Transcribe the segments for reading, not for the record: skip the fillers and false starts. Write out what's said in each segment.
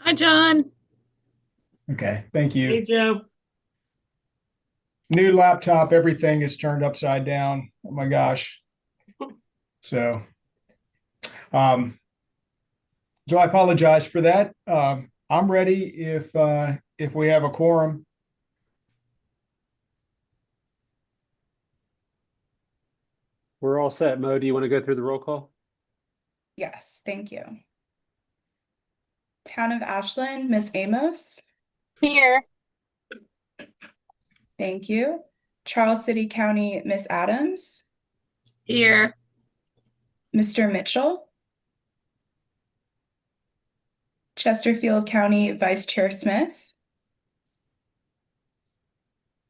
Hi, John. Okay, thank Hey, you. Joe. New laptop, everything is turned upside down. Oh my gosh. So, um, so I apologize for that. I'm ready if we have a quorum. We're all set. Mo, do you want to go through the roll call? Yes, thank you. Town of Ashland, Miss Amos. Here. Thank you. Charles City County, Miss Adams. Here. Mr. Mitchell. Chesterfield County, Vice Chair Smith.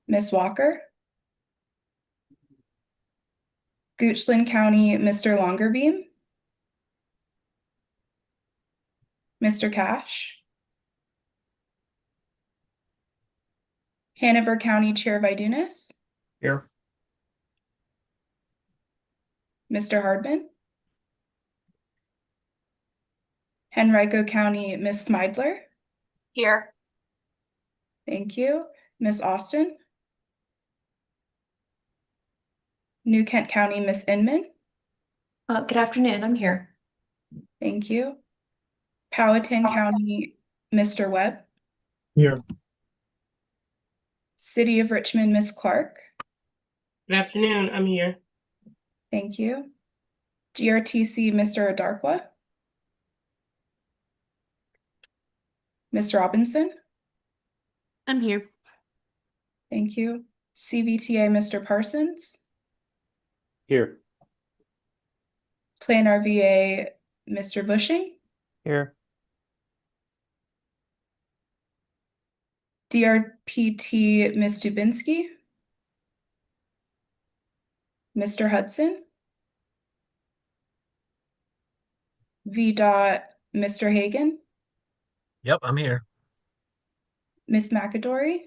Miss Walker. Goochland County, Mr. Longerbeam. Mr. Cash. Hanover County Chair Vidunas. Here. Mr. Hardman. Henrico County, Miss Smidler. Here. Thank you. Miss Austin. New Kent County, Miss Inman. Good afternoon, I'm here. Thank you. Powhatan County, Mr. Webb. Here. City of Richmond, Miss Clark. Good afternoon. I'm here. Thank you. GRTC, Mr. Adarkwa. Miss Robinson. I'm here. Thank you. CVTA, Mr. Parsons. Here. Plan RVA, Mr. Bushing. Here. DRPT, Ms. Dubinsky. Mr. Hudson. VDOT, Mr. Hagan. Yep, I'm here. Miss McAdory.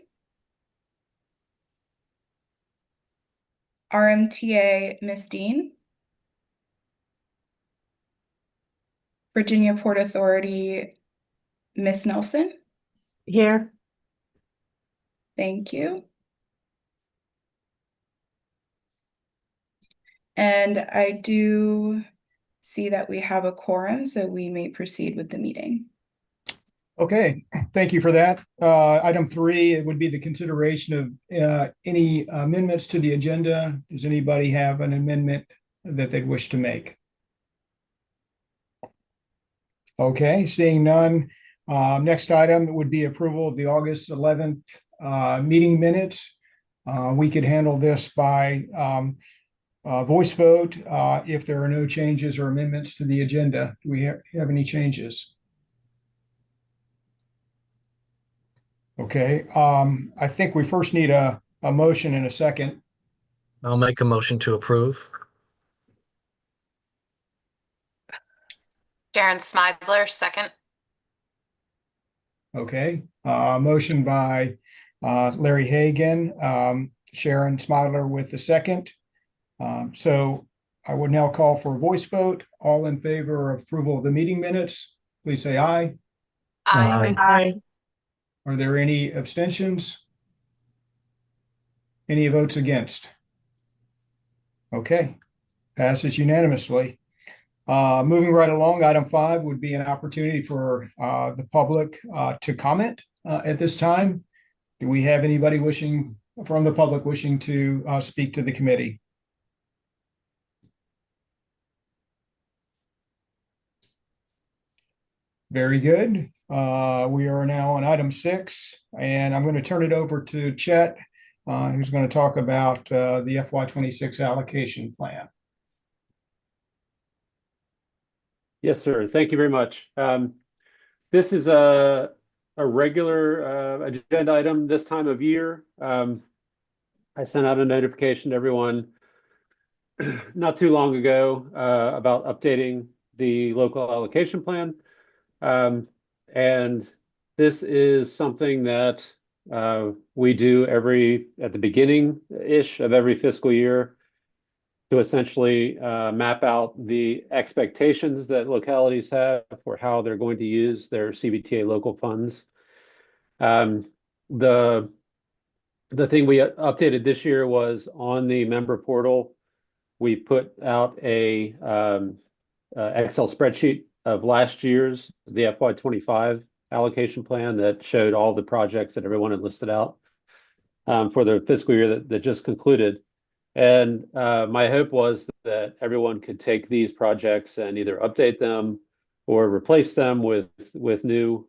RMTA, Miss Dean. Virginia Port Authority, Miss Nelson. Here. Thank you. And I do see that we have a quorum, so we may proceed with the meeting. Okay, thank you for that. Item 3, it would be the consideration of any amendments to the agenda. Does anybody have an amendment that they'd wish to make? Okay, seeing none. Next item would be approval of the August 11th meeting minutes. We could handle this by voice vote if there are no changes or amendments to the agenda. Do we have any changes? Okay, I think we first need a motion and a second. I'll make a motion to approve. Sharon Smidler, second. Okay, motion by Larry Hagan, Sharon Smidler with the second. So I would now call for a voice vote. All in favor of approval of the meeting minutes, please say aye. Aye. Aye. Are there any abstentions? Any votes against? Okay, passes unanimously. Moving right along, item 5 would be an opportunity for the public to comment at this time. Do we have anybody from the public wishing to speak to the committee? Very good. We are now on item 6, and I'm going to turn it over to Chet, who's going to talk about the FY26 allocation plan. Yes, sir. Thank you very much. This is a regular agenda item this time of year. I sent out a notification to everyone not too long ago about updating the local allocation plan. And this is something that we do at the beginning-ish of every fiscal year to essentially map out the expectations that localities have for how they're going to use their CVTA local funds. The thing we updated this year was on the member portal, we put out a Excel spreadsheet of last year's, the FY25 allocation plan that showed all the projects that everyone had listed out for the fiscal year that just concluded. And my hope was that everyone could take these projects and either update them or replace them with new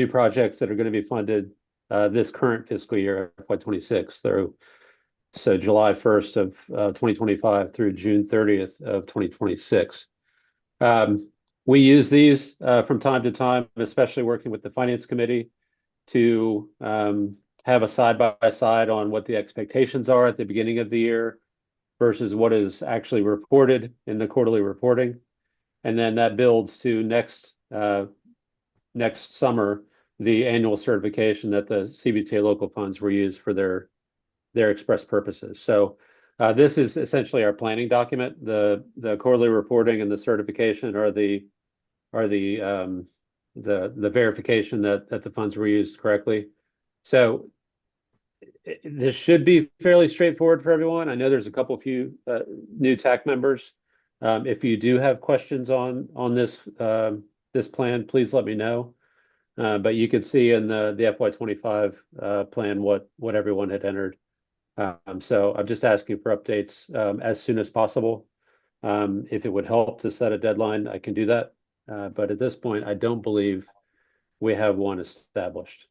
projects that are going to be funded this current fiscal year, FY26, through July 1st of 2025 through June 30th of 2026. We use these from time to time, especially working with the Finance Committee, to have a side-by-side on what the expectations are at the beginning of the year versus what is actually reported in the quarterly reporting. And then that builds to next summer, the annual certification that the CVTA local funds were used for their express purposes. So this is essentially our planning document. The quarterly reporting and the certification are the verification that the funds were used correctly. So this should be fairly straightforward for everyone. I know there's a few new TAC members. If you do have questions on this plan, please let me know. But you can see in the FY25 plan what everyone had entered. So I'm just asking for updates as soon as possible. If it would help to set a deadline, I can do that. But at this point, I don't believe we have one established.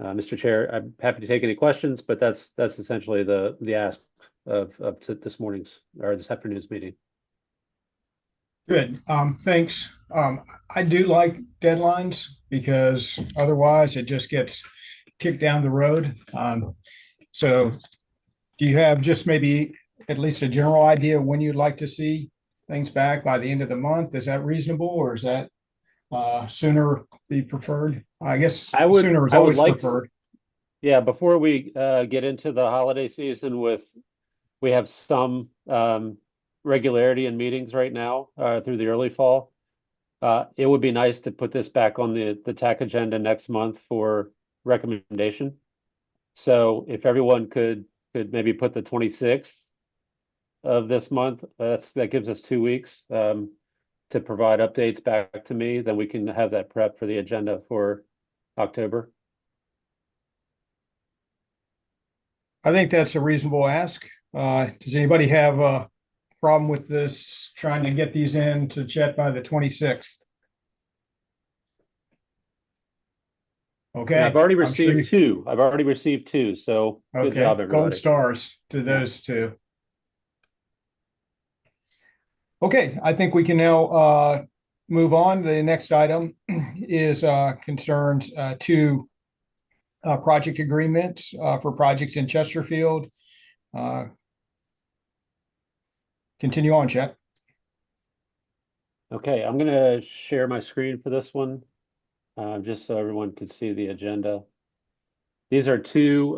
Mr. Chair, I'm happy to take any questions, but that's essentially the ask of this morning's or this afternoon's meeting. Good. Thanks. I do like deadlines because otherwise it just gets kicked down the road. So do you have just maybe at least a general idea when you'd like to see things back by the end of the month? Is that reasonable, or is that sooner be preferred? I guess sooner is always preferred. Yeah, before we get into the holiday season we have some regularity in meetings right now through the early fall. It would be nice to put this back on the TAC agenda next month for recommendation. So if everyone could maybe put the 26th of this month, that gives us 2 weeks to provide updates back to me, then we can have that prep for the agenda for October. I think that's a reasonable ask. Does anybody have a problem with this, trying to get these in to Chet by the 26th? Okay. And I've already received two. So good job, everybody. Gold stars to those two. Okay, I think we can now move on. The next item is concerns two project agreements for projects in Chesterfield. Continue on, Chet. Okay, I'm going to share my screen for this one, just so everyone can see the agenda. These are two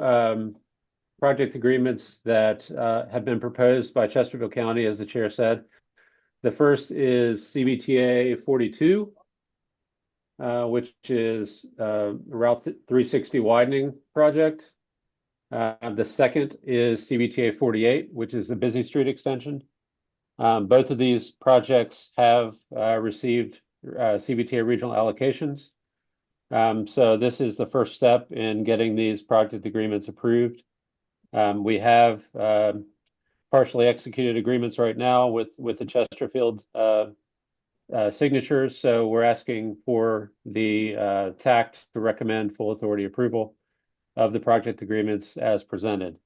project agreements that have been proposed by Chesterfield County, as the chair said. The first is Cvta 42, which is Route 360 widening project. The second is Cvta 48, which is the Busy Street extension. Both of these projects have received Cvta regional allocations. So this is the first step in getting these project agreements approved. We have partially executed agreements right now with the Chesterfield signatures. So we're asking for the TAC to recommend full authority approval of the project agreements as presented.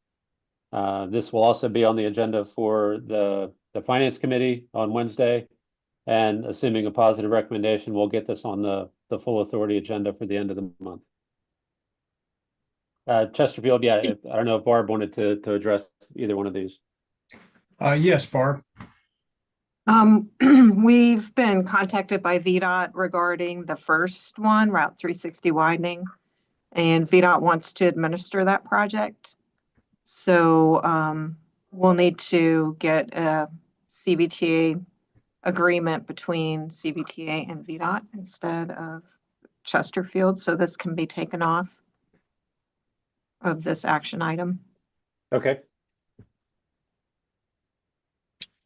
This will also be on the agenda for the Finance Committee on Wednesday, and assuming a positive recommendation, we'll get this on the full authority agenda for the end of the month. Chesterfield, yeah, I don't know if Barb wanted to address either one of these. Yes, Barb. We've been contacted by VDOT regarding the first one, Route 360 widening, and VDOT wants to administer that project. So we'll need to get a CVTA agreement between CVTA and VDOT instead of Chesterfield, so this can be taken off of this action item. Okay.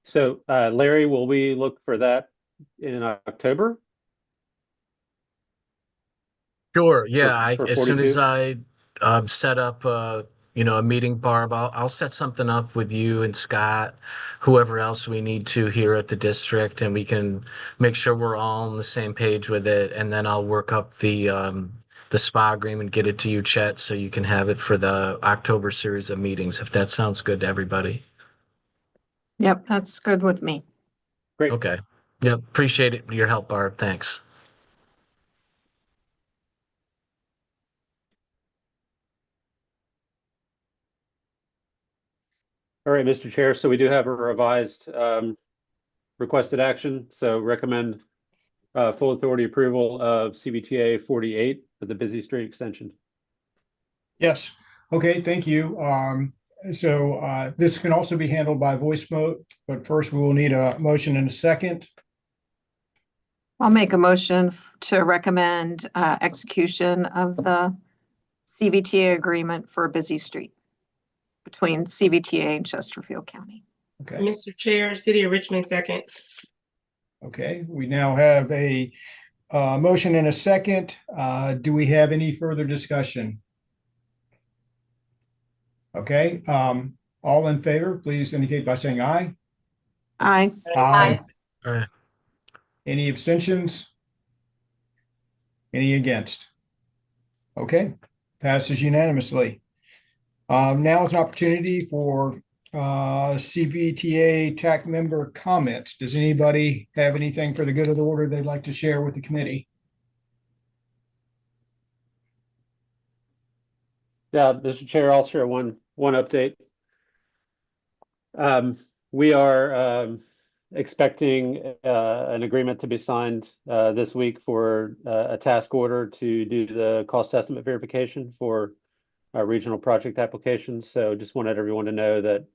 So, Larry, will we look for that in October? Sure, yeah, for as soon as 42? I set up a meeting, Barb, I'll set something up with you and Scott, whoever else we need to here at the district, and we can make sure we're all on the same page with it, and then I'll work up the SPA agreement, get it to you, Chet, so you can have it for the October series of meetings, if that sounds good to everybody. Yep, that's good with me. Great. Okay. Yep, appreciate it, your help, Barb. Thanks. All right, Mr. Chair, so we do have a revised requested action, so recommend full authority approval of CVTA 48 for the Busy Street extension. Yes. Okay, thank you. So this can also be handled by voice vote, but first we will need a motion and a second. I'll make a motion to recommend execution of the CVTA agreement for Busy Street between CVTA and Chesterfield County. Okay, Mr. Chair, City of Richmond, second. okay, we now have a motion and a second. Do we have any further discussion? Okay, all in favor, please indicate by saying aye. Aye. Aye. All right. Any abstentions? Any against? Okay, passes unanimously. Now is an opportunity for CVTA TAC member comments. Does anybody have anything for the good of the order they'd like to share with the committee? Yeah, Mr. Chair, I'll share one update. We are expecting an agreement to be signed this week for a task order to do the cost estimate verification for regional project applications. So just wanted everyone to know that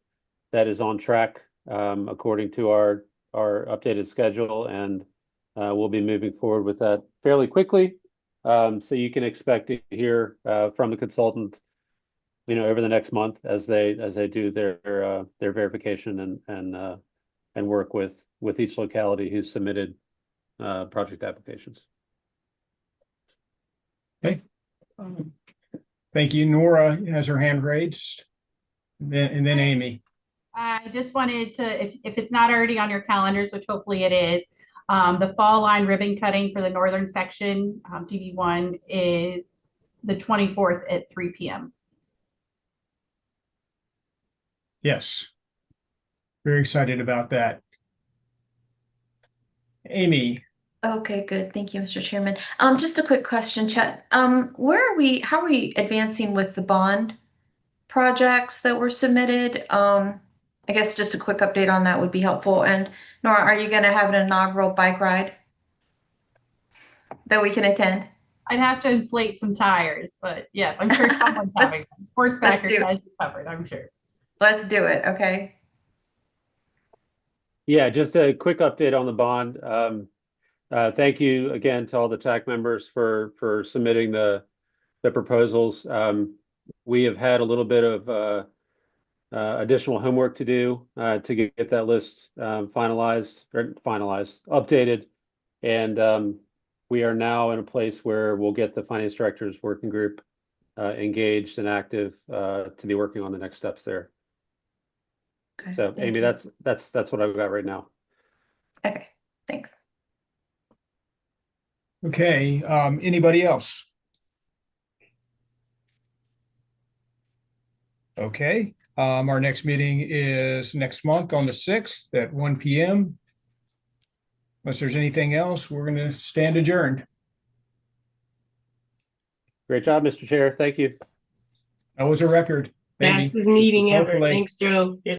that is on track according to our updated schedule, and we'll be moving forward with that fairly quickly. So you can expect to hear from the consultant, over the next month as they do their verification and work with each locality who's submitted project applications. Okay. Thank you. Nora has her hand raised. And then Amy. I just wanted to, if it's not already on your calendars, which hopefully it is, the fall line ribbon cutting for the northern section, DD1, is the 24th at 3 p.m. Yes. Very excited about that. Amy. Okay, good. Thank you, Mr. Chairman. Just a quick question, Chet. How are we advancing with the bond projects that were submitted? I guess just a quick update on that would be helpful. And Nora, are you going to have an inaugural bike ride that we can attend? I'd have to inflate some tires, but yes, I'm sure someone's having one. Sports Packers has you covered, I'm sure. Let's do it. Okay. Yeah, just a quick update on the bond. Thank you again to all the TAC members for submitting the proposals. We have had a little bit of additional homework to do to get that list updated, and we are now in a place where we'll get the finance directors working group engaged and active to be working on the next steps there. Okay. So, Amy, that's what I've got right now. Okay. Thanks. Okay. Anybody else? Okay. Our next meeting is next month on the 6th at 1 p.m. Unless there's anything else, we're going to stand adjourned. Great job, Mr. Chair. Thank you. That was a record. Amy. Fastest meeting ever. Hopefully. Thanks, Joe.